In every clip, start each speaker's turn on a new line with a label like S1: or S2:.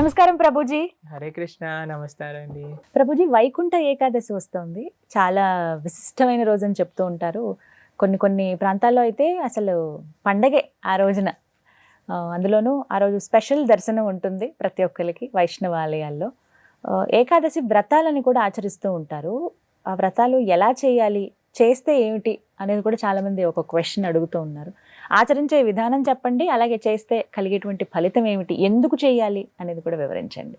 S1: నమస్కారం ప్రభుజీ.
S2: హరే కృష్ణ. నమస్కారం అండి.
S1: ప్రభుజీ, వైకుంఠ ఏకాదశి వస్తుంది. చాలా విశిష్టమైన రోజు అని చెప్తూ ఉంటారు. కొన్ని కొన్ని ప్రాంతాల్లో అయితే అసలు పండగే ఆ రోజున. అందులోనూ ఆ రోజు స్పెషల్ దర్శనం ఉంటుంది ప్రతి ఒక్కరికి వైష్ణవ ఆలయాల్లో. ఏకాదశి వ్రతాలని కూడా ఆచరిస్తూ ఉంటారు. ఆ వ్రతాలు ఎలా చేయాలి, చేస్తే ఏమిటి అనేది కూడా చాలామంది ఒక క్వశ్చన్ అడుగుతూ ఉన్నారు. ఆచరించే విధానం చెప్పండి, అలాగే చేస్తే కలిగేటువంటి ఫలితం ఏమిటి, ఎందుకు చేయాలి అనేది కూడా వివరించండి.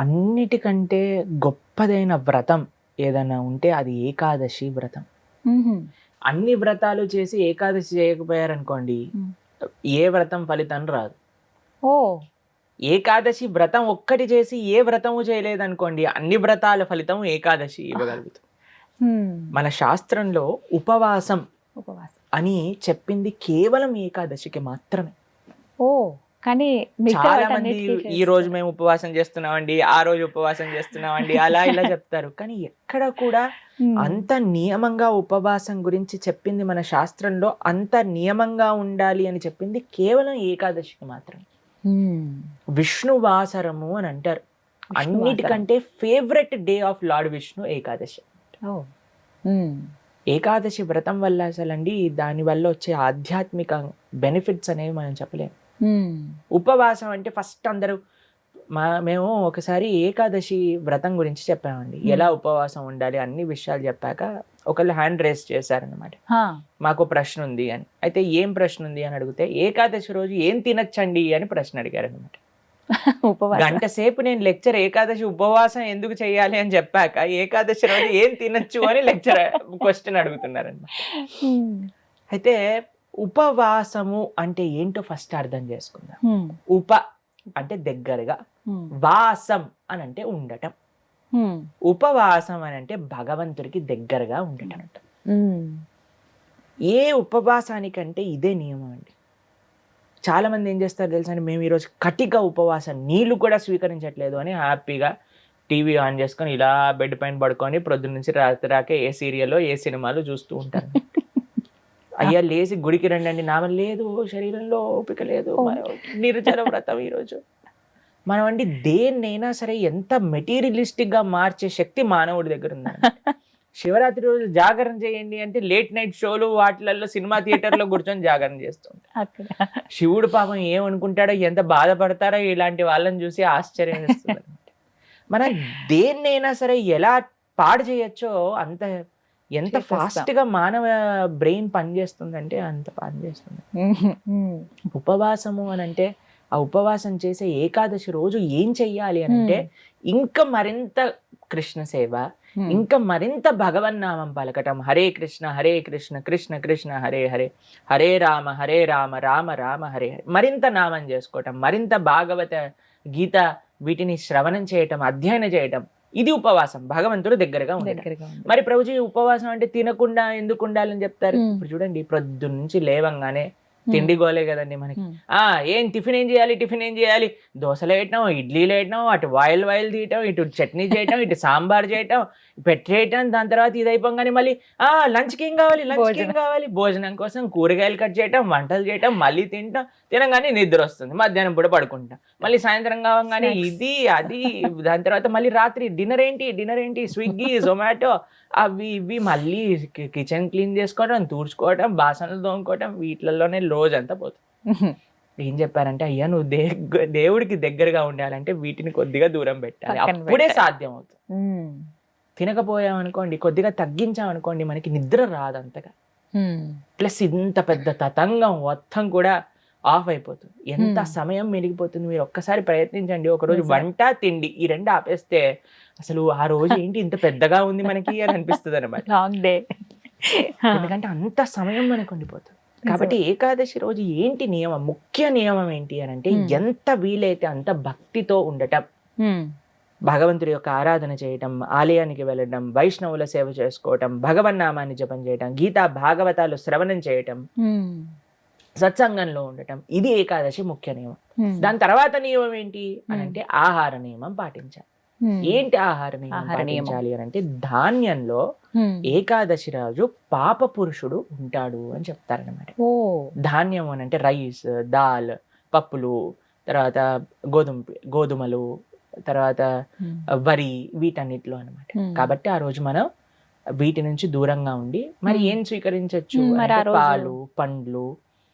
S2: అన్నిటికంటే గొప్పదైన వ్రతం ఏదైనా ఉంటే అది ఏకాదశి వ్రతం. అన్ని వ్రతాలు చేసి ఏకాదశి చేయకపోయారనుకోండి, ఏ వ్రతం ఫలితం రాదు.
S1: ఓ,
S2: ఏకాదశి వ్రతం ఒక్కటి చేసి ఏ వ్రతము చేయలేదనుకోండి, అన్ని వ్రతాల ఫలితం ఏకాదశి ఇవ్వగలుగుతాం. మన శాస్త్రంలో ఉపవాసం అని చెప్పింది కేవలం ఏకాదశికి మాత్రమే.
S1: ఓ, కానీ
S2: చాలా మంది ఈ రోజు మేము ఉపవాసం చేస్తున్నామండి, ఆ రోజు ఉపవాసం చేస్తున్నామండి, అలా ఇలా చెప్తారు. కానీ ఎక్కడ కూడా అంత నియమంగా ఉపవాసం గురించి చెప్పింది మన శాస్త్రంలో, అంత నియమంగా ఉండాలి అని చెప్పింది కేవలం ఏకాదశికి మాత్రమే. విష్ణువాసరము అని అంటారు. అన్నిటికంటే favourite day of lord Vishnu Ekadashi. Ekadashi వ్రతం వల్ల అసలండి దాని వల్ల వచ్చే ఆధ్యాత్మిక బెనిఫిట్స్ అనేవి మనం చెప్పలేము. ఉపవాసం అంటే ఫస్ట్ అందరూ మేము ఒకసారి ఏకాదశి వ్రతం గురించి చెప్పామండి, ఎలా ఉపవాసం ఉండాలి అన్ని విషయాలు చెప్పాక ఒకళ్ళు హ్యాండ్ రేస్ చేశారనమాట, మాకు ప్రశ్న ఉంది అని. అయితే ఏం ప్రశ్న ఉంది అని అడిగితే, ఏకాదశి రోజు ఏం తినచ్చండి అని ప్రశ్న అడిగారు అనమాట. గంట సేపు నేను లెక్చర్ ఏకాదశి ఉపవాసం ఎందుకు చేయాలి అని చెప్పాక ఏకాదశి రోజు ఏం తినచ్చు అని లెక్చర్ క్వశ్చన్ అడుగుతున్నారన్నమాట. అయితే ఉపవాసము అంటే ఏంటో ఫస్ట్ అర్థం చేసుకుందాం. ఉప అంటే దగ్గరగా, వాసం అని అంటే ఉండటం. ఉపవాసం అని అంటే భగవంతుడికి దగ్గరగా ఉండటం. ఏ ఉపవాసానికంటే ఇదే నియమం అండి. చాలా మంది ఏం చేస్తారు తెలుసా అండి, మేము ఈరోజు కటిక ఉపవాసం, నీళ్లు కూడా స్వీకరించట్లేదు అని హ్యాపీగా టీవీ ఆన్ చేసుకొని ఇలా బెడ్ పైన పడుకొని ప్రొద్దున నుంచి రాత్రి రాకే ఏ సీరియల్లో ఏ సినిమాలు చూస్తూ ఉంటారు. అయ్యా లేచి గుడికి రండి, నామ లేదు, శరీరంలో ఓపిక లేదు, నిర్జల వ్రతం ఈరోజు. మనం అండి దేన్నైనా సరే ఎంత మెటీరియలిస్టిక్ గా మార్చే శక్తి మానవుడి దగ్గర ఉందండి. శివరాత్రి రోజు జాగరణ చేయండి అంటే లేట్ నైట్ షోలు వాటిలలో సినిమా థియేటర్లో కూర్చొని జాగరణ చేస్తుంటారు. శివుడు పాపం ఏమనుకుంటాడో, ఎంత బాధపడతారో ఇలాంటి వాళ్ళని చూసి ఆశ్చర్యం వేస్తుంది అనమాట. మనం దేన్నైనా సరే ఎలా పాడు చేయొచ్చో అంత, ఎంత ఫాస్ట్ గా మానవ బ్రెయిన్ పనిచేస్తుందంటే అంత పనిచేస్తుంది. ఉపవాసము అని అంటే, ఆ ఉపవాసం చేసే ఏకాదశి రోజు ఏం చెయ్యాలి అని అంటే, ఇంకా మరింత కృష్ణ సేవ, ఇంకా మరింత భగవన్నామం పలకటం. హరే కృష్ణ కృష్ణ కృష్ణ హరే హరే, హరే రామ రామ రామ హరే హరే. మరింత నామం చేసుకోవటం, మరింత భాగవత గీత వీటిని శ్రవణం చేయటం, అధ్యయనం చేయటం. ఇది ఉపవాసం, భగవంతుడు దగ్గరగా ఉండటం. మరి ప్రభుజీ ఉపవాసం అంటే తినకుండా ఎందుకు ఉండాలని చెప్తారు? ఇప్పుడు చూడండి, ప్రొద్దున నుంచి లేవంగానే తిండి గోలే కదండి మనకి. ఏం టిఫిన్ ఏం చేయాలి, దోశలు వేయటం, ఇడ్లీలు వేయటం, అటు వాయిల్ తీయటం, ఇటు చట్నీ చేయటం, ఇటు సాంబార్ చేయటం, పెట్టేయటం. దాని తర్వాత ఇది అయిపోగానే మళ్ళీ లంచ్కి ఏం కావాలి, భోజనం కోసం కూరగాయలు కట్ చేయటం, వంటలు చేయటం, మళ్ళీ తినగానే నిద్ర వస్తుంది, మధ్యాహ్నం పూట పడుకుంటాం, మళ్ళీ సాయంత్రం కావగానే ఇది అది. దాని తర్వాత మళ్ళీ రాత్రి డిన్నర్ ఏంటి, స్విగ్గీ జొమాటో అవి ఇవి, మళ్ళీ కిచెన్ క్లీన్ చేసుకోవడం, తూడ్చుకోవడం, బాసనలు తోముకోవడం, వీటిలలోనే రోజంతా పోతుంది. ఏం చెప్పారంటే, అయ్యా నువ్వు దేవుడికి దగ్గరగా ఉండాలంటే వీటిని కొద్దిగా దూరం పెట్టాలి, అప్పుడే సాధ్యం అవుతుంది. తినకపోయామనుకోండి, కొద్దిగా తగ్గించామనుకోండి, మనకి నిద్ర రాదు అంతగా. ప్లస్ ఇంత పెద్ద తతంగం మొత్తం కూడా ఆఫ్ అయిపోతుంది. ఎంత సమయం మెరిగిపోతుంది. మీరు ఒక్కసారి ప్రయత్నించండి. ఒకరోజు వంట తిండి ఈ రెండు ఆపేస్తే అసలు ఆ రోజు ఏంటి ఇంత పెద్దగా ఉంది మనకి అని అనిపిస్తుంది అనమాట. ఎందుకంటే అంత సమయం మనకు ఉండిపోతుంది. కాబట్టి ఏకాదశి రోజు ఏంటి నియమం, ముఖ్య నియమం ఏంటి అని అంటే, ఎంత వీలైతే అంత భక్తితో ఉండటం, భగవంతుడి యొక్క ఆరాధన చేయటం, ఆలయానికి వెళ్ళడం, వైష్ణవుల సేవ చేసుకోవటం, భగవన్నామాన్ని జపం చేయటం, గీతా భాగవతాలు శ్రవణం చేయటం, సత్సంగంలో ఉండటం. ఇది ఏకాదశి ముఖ్య నియమం. దాని తర్వాత నియమం ఏంటి అని అంటే, ఆహార నియమం పాటించాలి. ఏంటి ఆహార నియమం పాటించాలి అని అంటే, ధాన్యంలో ఏకాదశి రోజు పాప పురుషుడు ఉంటాడు అని చెప్తారనమాట. ధాన్యం అని అంటే రైస్, దాల్, పప్పులు, తర్వాత గోధుమలు, తర్వాత వరి, వీటన్నిటిలో అనమాట. కాబట్టి ఆ రోజు మనం వీటి నుంచి దూరంగా ఉండి మరి ఏం స్వీకరించవచ్చు
S1: మరి ఆ
S2: అంటే
S1: రోజు-
S2: పాలు, పండ్లు.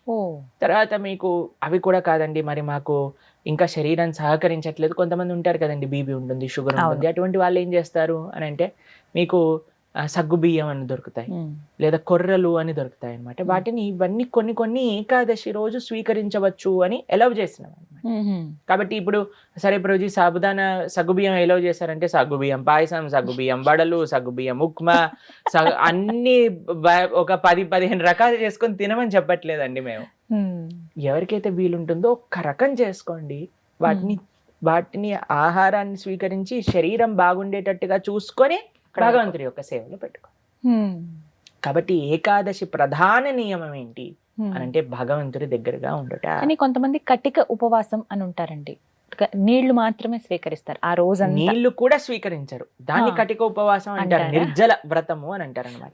S1: ఓ
S2: తర్వాత మీకు అవి కూడా కాదండి, మరి మాకు ఇంకా శరీరం సహకరించట్లేదు, కొంతమంది ఉంటారు కదండి, బీపీ ఉంటుంది, షుగర్ ఉంటుంది, అటువంటి వాళ్ళు ఏం చేస్తారు అని అంటే మీకు సగ్గు బియ్యం అని దొరుకుతాయి, లేదా కొర్రలు అని దొరుకుతాయి అనమాట. వాటిని ఇవన్నీ కొన్ని ఏకాదశి రోజు స్వీకరించవచ్చు అని ఎలవ్ చేసినాం అనమాట. కాబట్టి ఇప్పుడు సరే ప్రభుజీ సాబుదానా సగ్గుబియ్యం ఎలవ్ చేశారంటే సగ్గుబియ్యం పాయసం, సగ్గుబియ్యం వడలు, సగ్గుబియ్యం ఉప్మా, అన్ని ఒక 10-15 రకాలు చేసుకొని తినమని చెప్పట్లేదండి మేము. ఎవరికైతే వీలుంటుందో ఒక్క రకం చేసుకోండి, వాటిని ఆహారాన్ని స్వీకరించి శరీరం బాగుండేటట్టుగా చూసుకొని భగవంతుడి యొక్క సేవలో పెట్టుకో. కాబట్టి ఏకాదశి ప్రధాన నియమం ఏంటి అని అంటే భగవంతుడి దగ్గరగా ఉండట.
S1: కానీ కొంతమంది కటిక ఉపవాసం అని ఉంటారండి, నీళ్లు మాత్రమే స్వీకరిస్తారు ఆ రోజు.
S2: నీళ్లు కూడా స్వీకరించరు, దాన్ని కటిక ఉపవాసం అంటారు, నిర్జల వ్రతము అని అంటారు అనమాట.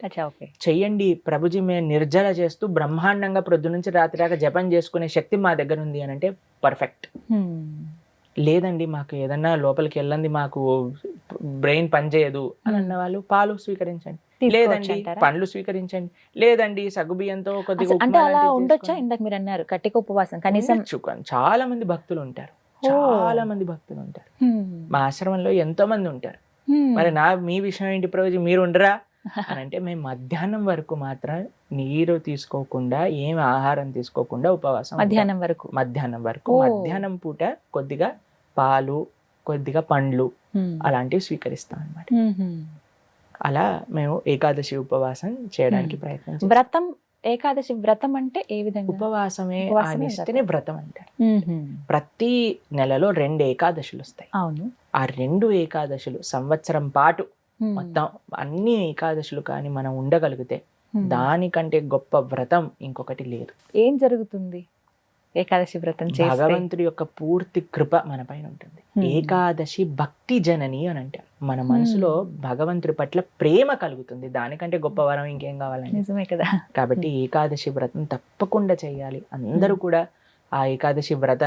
S2: చెయ్యండి ప్రభుజీ, మేము నిర్జల చేస్తూ బ్రహ్మాండంగా ప్రొద్దు నుంచి రాత్రి దాకా జపం చేసుకునే శక్తి మా దగ్గర ఉంది అని అంటే పర్ఫెక్ట్. లేదండి మాకు ఏదన్నా లోపలికి వెళ్ళండి, మాకు బ్రెయిన్ పనిచేయదు అని అన్న వాళ్ళు పాలు స్వీకరించండి, లేదండి పండ్లు స్వీకరించండి, లేదండి సగ్గుబియ్యంతో కొద్దిగా
S1: అంటే అలా ఉండొచ్చా? ఇందాక మీరు అన్నారు కటిక ఉపవాసం కనీసం.
S2: చాలా మంది భక్తులు ఉంటారు, మా ఆశ్రమంలో ఎంతో మంది ఉంటారు. మరి మీ విషయం ఏంటి ప్రభుజీ, మీరు ఉండరా అని అంటే మేము మధ్యాహ్నం వరకు మాత్రం నీరు తీసుకోకుండా, ఏం ఆహారం తీసుకోకుండా ఉపవాసం. మధ్యాహ్నం వరకు మధ్యాహ్నం పూట కొద్దిగా పాలు, కొద్దిగా పండ్లు అలాంటివి స్వీకరిస్తాం అన్నమాట. అలా మేము ఏకాదశి ఉపవాసం చేయడానికి ప్రయత్నం.
S1: వ్రతం, ఏకాదశి వ్రతం అంటే ఏ విధంగా?
S2: ఉపవాసమే ఆనిస్తేనే వ్రతం అంటారు. ప్రతి నెలలో 2 ఏకాదశులు వస్తాయి.
S1: అవును.
S2: ఆ 2 ఏకాదశులు సంవత్సరం పాటు మొత్తం అన్ని ఏకాదశులు కానీ మనం ఉండగలిగితే దానికంటే గొప్ప వ్రతం ఇంకొకటి లేదు.
S1: ఏం జరుగుతుంది ఏకాదశి వ్రతం చేస్తే?
S2: భగవంతుడి యొక్క పూర్తి కృప మన పైన ఉంటుంది. ఏకాదశి భక్తి జనని అని అంటారు. మన మనసులో భగవంతుడి పట్ల ప్రేమ కలుగుతుంది, దానికంటే గొప్ప వరం ఇంకేం కావాలండి?
S1: నిజమే కదా.
S2: కాబట్టి ఏకాదశి వ్రతం తప్పకుండా చేయాలి. అందరూ కూడా ఆ ఏకాదశి వ్రత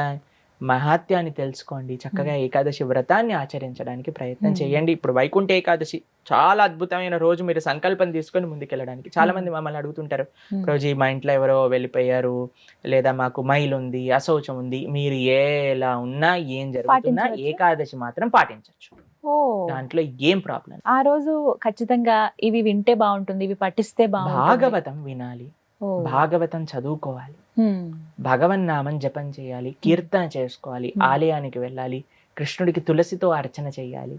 S2: మహాత్యాన్ని తెలుసుకోండి, చక్కగా ఏకాదశి వ్రతాన్ని ఆచరించడానికి ప్రయత్నం చేయండి. ఇప్పుడు వైకుంఠ ఏకాదశి చాలా అద్భుతమైన రోజు, మీరు సంకల్పం తీసుకొని ముందుకెళ్ళడానికి. చాలా మంది మమ్మల్ని అడుగుతుంటారు, రోజు మా ఇంట్లో ఎవరో వెళ్ళిపోయారు, లేదా మాకు మైల్ ఉంది, అశౌచం ఉంది, మీరు ఎలా ఉన్నా ఏం జరుగుతున్నా ఏకాదశి మాత్రం పాటించవచ్చు, దాంట్లో ఏం ప్రాబ్లం.
S1: ఆ రోజు ఖచ్చితంగా ఇవి వింటే బాగుంటుంది, ఇవి పఠిస్తే బాగుంటుంది.
S2: భాగవతం వినాలి, భాగవతం చదువుకోవాలి, భగవన్నామం జపం చేయాలి, కీర్తన చేసుకోవాలి, ఆలయానికి వెళ్ళాలి, కృష్ణుడికి తులసితో అర్చన చేయాలి.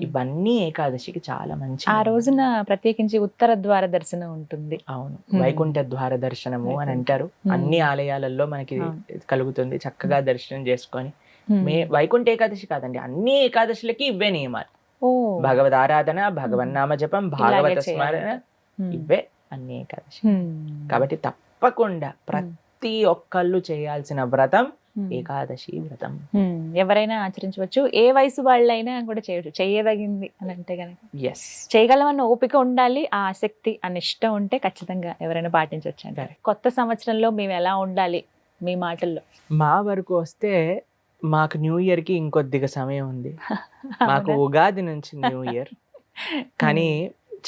S2: ఇవన్నీ ఏకాదశికి చాలా మంచి.
S1: ఆ రోజున ప్రత్యేకించి ఉత్తర ద్వార దర్శనం ఉంటుంది.
S2: అవును, వైకుంఠ ద్వార దర్శనము అని అంటారు. అన్ని ఆలయాలలో మనకి కలుగుతుంది, చక్కగా దర్శనం చేసుకొని. వైకుంఠ ఏకాదశి కాదండి, అన్ని ఏకాదశులకి ఇవే నియమాలు. భగవద్ ఆరాధన, భగవన్నామ జపం, భాగవత స్మరణ, ఇవే అన్ని ఏకాదశి. కాబట్టి తప్పకుండా ప్రతి ఒక్కళ్ళు చేయాల్సిన వ్రతం ఏకాదశి వ్రతం.
S1: ఎవరైనా ఆచరించవచ్చు, ఏ వయసు వాళ్ళైనా కూడా చేయవచ్చు, చేయదగింది అని అంటే కనుక.
S2: ఎస్,
S1: చేయగలమన్న ఓపిక ఉండాలి, ఆ ఆసక్తి, ఆ నిష్ట ఉంటే ఖచ్చితంగా ఎవరైనా పాటించవచ్చు అంటారు. కొత్త సంవత్సరంలో మేము ఎలా ఉండాలి మీ మాటల్లో?
S2: మా వరకు వస్తే మాకు న్యూ ఇయర్ కి ఇంకొద్దిగా సమయం ఉంది. మాకు ఉగాది నుంచి న్యూ ఇయర్, కానీ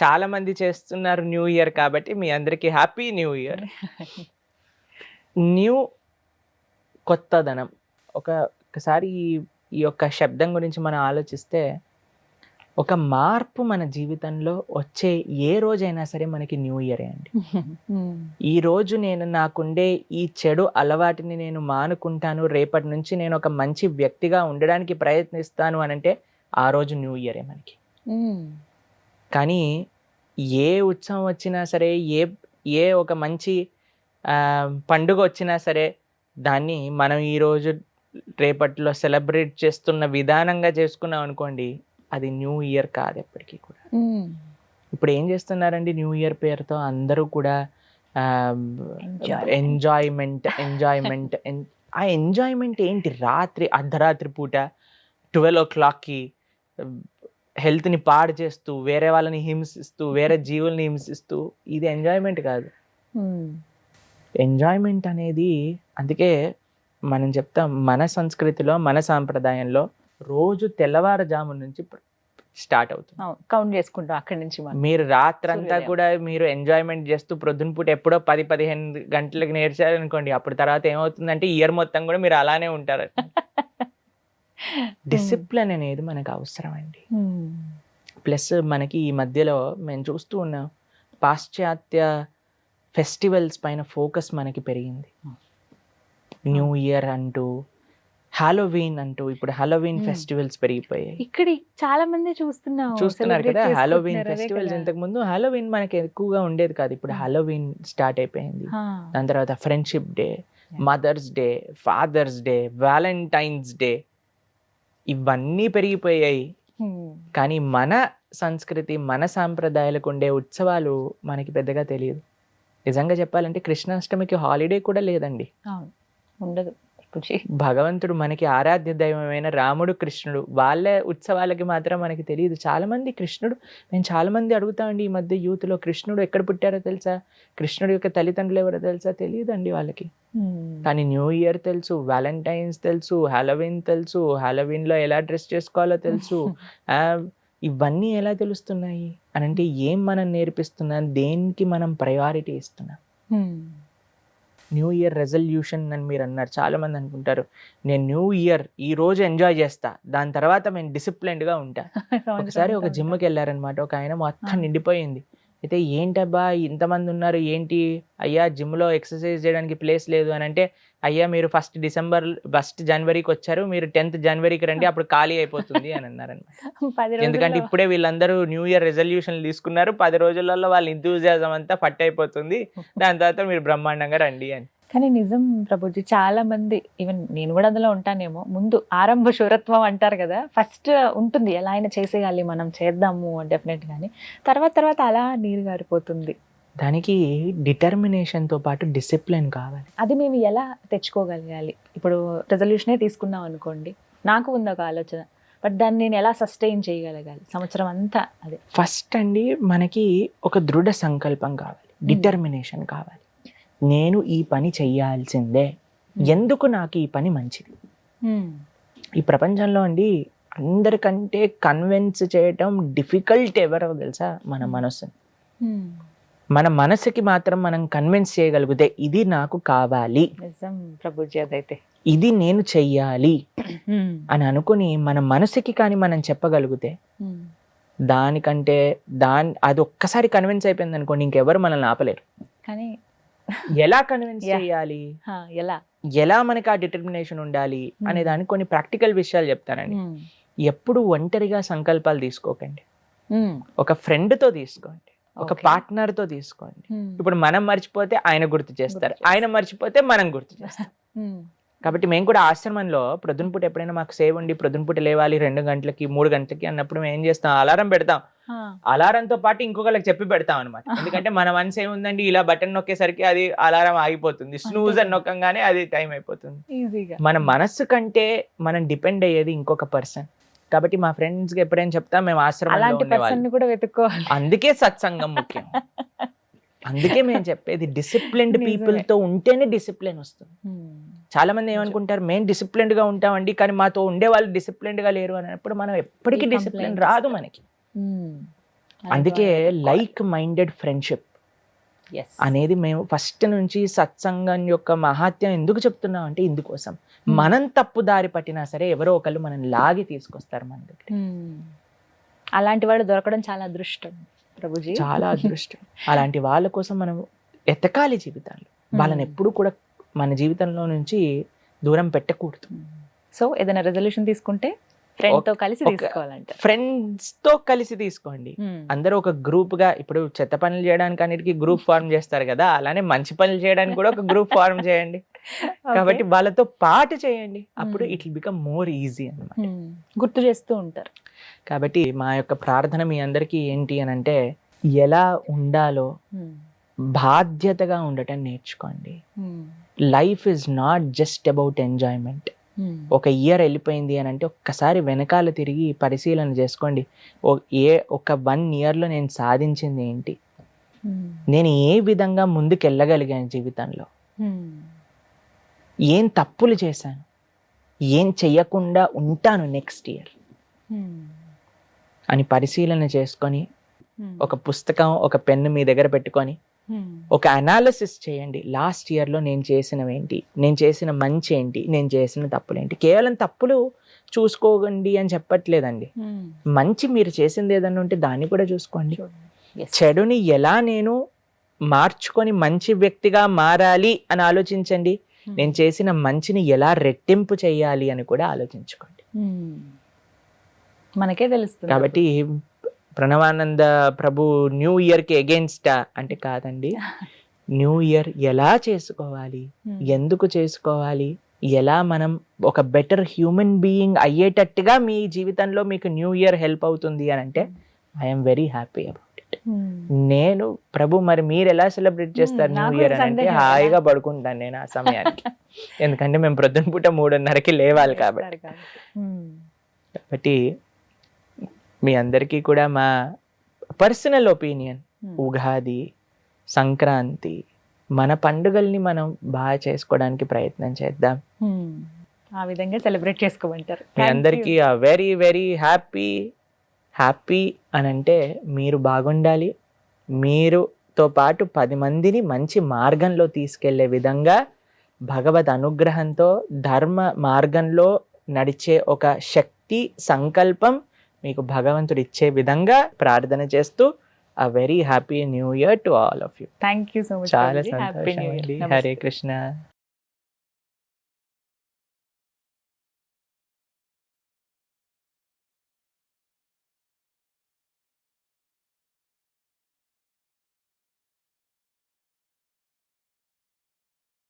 S2: చాలా మంది చేస్తున్నారు న్యూ ఇయర్, కాబట్టి మీ అందరికీ హ్యాపీ న్యూ ఇయర్. న్యూ కొత్తదనం. ఒకసారి ఈ యొక్క శబ్దం గురించి మనం ఆలోచిస్తే, ఒక మార్పు మన జీవితంలో వచ్చే ఏ రోజైనా సరే మనకి న్యూ ఇయరే అండి. ఈ రోజు నేను నాకుండే ఈ చెడు అలవాటుని నేను మానుకుంటాను, రేపటి నుంచి నేను ఒక మంచి వ్యక్తిగా ఉండడానికి ప్రయత్నిస్తాను అని అంటే ఆ రోజు న్యూ ఇయరే మనకి. కానీ ఏ ఉత్సవం వచ్చినా సరే, ఏ ఒక మంచి పండుగ వచ్చినా సరే, దాన్ని మనం ఈరోజు రేపట్లో సెలబ్రేట్ చేస్తున్న విధానంగా చేసుకున్నాం అనుకోండి, అది న్యూ ఇయర్ కాదు ఎప్పటికీ కూడా. ఇప్పుడు ఏం చేస్తున్నారండి న్యూ ఇయర్ పేరుతో అందరూ కూడా ఎంజాయ్మెంట్. ఆ ఎంజాయ్మెంట్ ఏంటి? అర్ధరాత్రి పూట 12 o'clockకి హెల్త్ని పాడు చేస్తూ, వేరే వాళ్ళని హింసిస్తూ, వేరే జీవుల్ని హింసిస్తూ, ఇది ఎంజాయ్మెంట్ కాదు. ఎంజాయ్మెంట్ అనేది, అందుకే మనం చెప్తాం మన సంస్కృతిలో మన సాంప్రదాయంలో రోజు తెల్లవారుజాము నుంచి స్టార్ట్ అవుతుంది.
S1: కౌంట్ చేసుకుంటాం అక్కడి నుంచి మనం.
S2: మీరు రాత్రంతా
S1: సూర్యోదయం.
S2: కూడా మీరు ఎంజాయ్మెంట్ చేస్తూ ప్రొద్దున పూట ఎప్పుడో 10-15 గంటలకు నేర్చారనుకోండి, అప్పుడు తర్వాత ఏమవుతుందంటే ఇయర్ మొత్తం కూడా మీరు అలానే ఉంటారు. డిసిప్లిన్ అనేది మనకు అవసరం అండి. ప్లస్ మనకి ఈ మధ్యలో మేము చూస్తూ ఉన్నాం, పాశ్చాత్య ఫెస్టివల్స్ పైన ఫోకస్ మనకి పెరిగింది. న్యూ ఇయర్ అంటూ, హాలోవీన్ అంటూ, ఇప్పుడు హాలోవీన్ ఫెస్టివల్స్ పెరిగిపోయాయి.
S1: ఇక్కడ చాలా మంది
S2: చూస్తున్నారు కదా హాలోవీన్ ఫెస్టివల్స్. ఇంతకు ముందు హాలోవీన్ మనకి ఎక్కువగా ఉండేది కాదు, ఇప్పుడు హాలోవీన్ స్టార్ట్ అయిపోయింది. దాని తర్వాత Friendship Day, Mother's Day, Father's Day, Valentine's Day, ఇవన్నీ పెరిగిపోయాయి. కానీ మన సంస్కృతి మన సాంప్రదాయాలకు ఉండే ఉత్సవాలు మనకి పెద్దగా తెలియదు. నిజంగా చెప్పాలంటే కృష్ణాష్టమికి హాలిడే కూడా లేదండి.
S1: ఉండదు.
S2: భగవంతుడు మనకి ఆరాధ్య దైవమైన రాముడు, కృష్ణుడు, వాళ్ళ ఉత్సవాలకి మాత్రం మనకి తెలియదు. చాలా మంది కృష్ణుడు, నేను చాలా మంది అడుగుతామండి ఈ మధ్య యూత్లో, కృష్ణుడు ఎక్కడ పుట్టారో తెలుసా, కృష్ణుడు యొక్క తల్లిదండ్రులు ఎవరో తెలుసా, తెలియదండి వాళ్ళకి. కానీ న్యూ ఇయర్ తెలుసు, వ్యాలంటైన్స్ తెలుసు, హాలోవీన్ తెలుసు, హాలోవీన్లో ఎలా డ్రెస్ చేసుకోవాలో తెలుసు. ఇవన్నీ ఎలా తెలుస్తున్నాయి అని అంటే ఏం మనం నేర్పిస్తున్నాం, దేనికి మనం ప్రయారిటీ ఇస్తున్నాం. న్యూ ఇయర్ రెజల్యూషన్ అని మీరు అన్నారు. చాలా మంది అనుకుంటారు నేను న్యూ ఇయర్ ఈ రోజు ఎంజాయ్ చేస్తా, దాని తర్వాత నేను డిసిప్లిన్డ్గా ఉంటా. ఒకసారి ఒక జిమ్కి వెళ్ళారనమాట, ఒక ఆయన మొత్తం నిండిపోయింది. అయితే ఏంటబ్బా ఇంతమంది ఉన్నారు ఏంటి అయ్యా, జిమ్లో ఎక్సర్సైజ్ చేయడానికి ప్లేస్ లేదు అని అంటే, అయ్యా మీరు 1 జనవరికి వచ్చారు, మీరు 10th జనవరికి రండి, అప్పుడు ఖాళీ అయిపోతుంది అని అన్నారనమాట. ఎందుకంటే ఇప్పుడే వీళ్ళందరూ న్యూ ఇయర్ రెజల్యూషన్లు తీసుకున్నారు, 10 రోజులలో వాళ్ళ ఇంథూజియాజం అంతా పట్టు అయిపోతుంది, దాని తర్వాత మీరు బ్రహ్మాండంగా రండి అని.
S1: కానీ నిజం ప్రభుజీ, చాలా మంది, ఈవెన్ నేను కూడా అందులో ఉంటానేమో, ముందు ఆరంభ శూరత్వం అంటారు కదా, ఫస్ట్ ఉంటుంది ఎలా అయినా చేసేయాలి, మనం చేద్దాము డెఫినెట్ గానీ, తర్వాత అలా నీరు గారిపోతుంది.
S2: దానికి డిటర్మినేషన్తో పాటు డిసిప్లిన్ కావాలి.
S1: అది మేము ఎలా తెచ్చుకోగలగాలి? ఇప్పుడు రెజల్యూషనే తీసుకున్నాం అనుకోండి, నాకు ఉంది ఒక ఆలోచన, బట్ దాన్ని నేను ఎలా సస్టైన్ చేయగలగాలి సంవత్సరం అంతా? అదే
S2: ఫస్ట్ అండి, మనకి ఒక దృఢ సంకల్పం కావాలి, డిటర్మినేషన్ కావాలి. నేను ఈ పని చెయ్యాల్సిందే, ఎందుకు నాకు ఈ పని మంచిది. ఈ ప్రపంచంలో అండి అందరికంటే కన్విన్స్ చేయటం డిఫికల్ట్ ఎవరో తెలుసా, మన మనసుని. మన మనసుకి మాత్రం మనం కన్విన్స్ చేయగలిగితే ఇది నాకు కావాలి,
S1: నిజం ప్రభుజీ, అదైతే
S2: ఇది నేను చెయ్యాలి అని అనుకుని మన మనసుకి కానీ మనం చెప్పగలిగితే, దానికంటే అది ఒక్కసారి కన్విన్స్ అయిపోయింది అనుకోండి, ఇంకెవరు మనల్ని ఆపలేరు.
S1: కానీ
S2: ఎలా కన్విన్స్ చేయాలి, ఎలా మనకి ఆ డిటర్మినేషన్ ఉండాలి అనే దానికి కొన్ని ప్రాక్టికల్ విషయాలు చెప్తానండి. ఎప్పుడు ఒంటరిగా సంకల్పాలు తీసుకోకండి, ఒక ఫ్రెండ్తో తీసుకోండి, ఒక పార్ట్నర్తో తీసుకోండి. ఇప్పుడు మనం మర్చిపోతే ఆయన గుర్తు చేస్తారు, ఆయన మర్చిపోతే మనం గుర్తు చేస్తాం. కాబట్టి మేము కూడా ఆశ్రమంలో ప్రొద్దున పూట ఎప్పుడైనా మాకు సేవ్ ఉండి ప్రొద్దున పూట లేవాలి 2 గంటలకి 3 గంటలకి అన్నప్పుడు మేము ఏం చేస్తాం, అలారం పెడతాం. అలారంతో పాటు ఇంకొకరికి చెప్పి పెడతాం అనమాట. ఎందుకంటే మన మనసు ఏముందండి, ఇలా బటన్ నొక్కేసరికి అది అలారం ఆగిపోతుంది, స్నూజ్ అని నొక్కంగానే అది టైం అయిపోతుంది. మన మనస్సు కంటే మనం డిపెండ్ అయ్యేది ఇంకొక పర్సన్. కాబట్టి మా ఫ్రెండ్స్ కి ఎప్పుడైనా చెప్తాం, మేము ఆశ్రమంలో అందుకే సత్సంగం ముఖ్యం. అందుకే మేము చెప్పేది డిసిప్లిన్డ్ పీపుల్ తో ఉంటేనే డిసిప్లిన్ వస్తుంది. చాలా మంది ఏమనుకుంటారు, మేము డిసిప్లిన్డ్ గా ఉంటామండి, కానీ మాతో ఉండే వాళ్ళు డిసిప్లిన్డ్ గా లేరు అన్నప్పుడు మనం ఎప్పటికీ డిసిప్లిన్ రాదు మనకి. అందుకే లైక్ మైండెడ్ ఫ్రెండ్షిప్ అనేది మేము ఫస్ట్ నుంచి సత్సంగం యొక్క మహాత్యం ఎందుకు చెప్తున్నాం అంటే ఇందుకోసం. మనం తప్పు దారి పట్టినా సరే ఎవరో ఒకళ్ళు మనం లాగి తీసుకొస్తారు మన దగ్గర.
S1: అలాంటి వాళ్ళు దొరకడం చాలా అదృష్టం ప్రభుజీ, చాలా
S2: అదృష్టం. అలాంటి వాళ్ళ కోసం మనం ఎతకాలి జీవితాల్లో. వాళ్ళని ఎప్పుడు కూడా మన జీవితంలో నుంచి దూరం పెట్టకూడదు.
S1: సో ఏదైనా రెజల్యూషన్ తీసుకుంటే ఫ్రెండ్స్
S2: తో కలిసి తీసుకోండి. అందరూ ఒక గ్రూప్ గా, ఇప్పుడు చెత్త పనులు చేయడానికి అన్నిటికీ గ్రూప్ ఫార్మ్ చేస్తారు కదా, అలానే మంచి పనులు చేయడానికి కూడా ఒక గ్రూప్ ఫార్మ్ చేయండి. కాబట్టి వాళ్ళతో పాటు చేయండి, అప్పుడు it will become more easy అన్నమాట.
S1: గుర్తు చేస్తూ ఉంటారు.
S2: కాబట్టి మా యొక్క ప్రార్థన మీ అందరికీ ఏంటి అని అంటే, ఎలా ఉండాలో బాధ్యతగా ఉండటం నేర్చుకోండి. Life is not just about enjoyment. ఒక ఇయర్ వెళ్ళిపోయింది అని అంటే ఒక్కసారి వెనకాల తిరిగి పరిశీలన చేసుకోండి. ఒక 1 yearలో నేను సాధించింది ఏంటి, నేను ఏ విధంగా ముందుకు వెళ్ళగలిగాను జీవితంలో. ఏం తప్పులు చేశాను, ఏం చెయ్యకుండా ఉంటాను నెక్స్ట్ ఇయర్ అని పరిశీలన చేసుకొని ఒక పుస్తకం, ఒక పెన్ను మీ దగ్గర పెట్టుకొని ఒక అనాలిసిస్ చేయండి. లాస్ట్ ఇయర్లో నేను చేసినవి ఏంటి, నేను చేసిన మంచి ఏంటి, నేను చేసిన తప్పులు ఏంటి. కేవలం తప్పులు చూసుకోకండి అని చెప్పట్లేదండి. మంచి మీరు చేసింది ఏదన్నా ఉంటే దాన్ని కూడా చూసుకోండి. చెడుని ఎలా నేను మార్చుకొని మంచి వ్యక్తిగా మారాలి అని ఆలోచించండి. నేను చేసిన మంచిని ఎలా రెట్టింపు చేయాలి అని కూడా ఆలోచించుకోండి.
S1: మనకే తెలుస్తుంది.
S2: కాబట్టి ప్రణవానంద ప్రభు న్యూ ఇయర్కి ఎగెన్స్టా అంటే కాదండి. న్యూ ఇయర్ ఎలా చేసుకోవాలి, ఎందుకు చేసుకోవాలి, ఎలా మనం ఒక బెటర్ హ్యూమన్ బీయింగ్ అయ్యేటట్టుగా మీ జీవితంలో మీకు న్యూ ఇయర్ హెల్ప్ అవుతుంది అని అంటే I'm very happy about it. నేను ప్రభు మరి మీరు ఎలా సెలబ్రేట్ చేస్తారు న్యూ ఇయర్ అని అంటే హాయిగా పడుకుంటాను నేను ఆ సమయానికి. ఎందుకంటే మేము ప్రొద్దున పూట 3:30కి లేవాలి కాబట్టి. కాబట్టి మీ అందరికీ కూడా మా పర్సనల్ ఒపీనియన్, ఉగాది, సంక్రాంతి, మన పండుగల్ని మనం బాగా చేసుకోవడానికి ప్రయత్నం చేద్దాం.
S1: ఆ విధంగా సెలబ్రేట్ చేసుకోమంటారు.
S2: మీ అందరికీ వెరీ వెరీ హ్యాపీ. హ్యాపీ అని అంటే మీరు బాగుండాలి, మీరుతో పాటు 10 మందిని మంచి మార్గంలో తీసుకెళ్లే విధంగా భగవద్ అనుగ్రహంతో ధర్మ మార్గంలో నడిచే ఒక శక్తి సంకల్పం మీకు భగవంతుడు ఇచ్చే విధంగా ప్రార్థన చేస్తూ a very happy new year to all of you.
S1: Thank you so much.
S2: చాలా సంతోషం అండి. హరే కృష్ణ.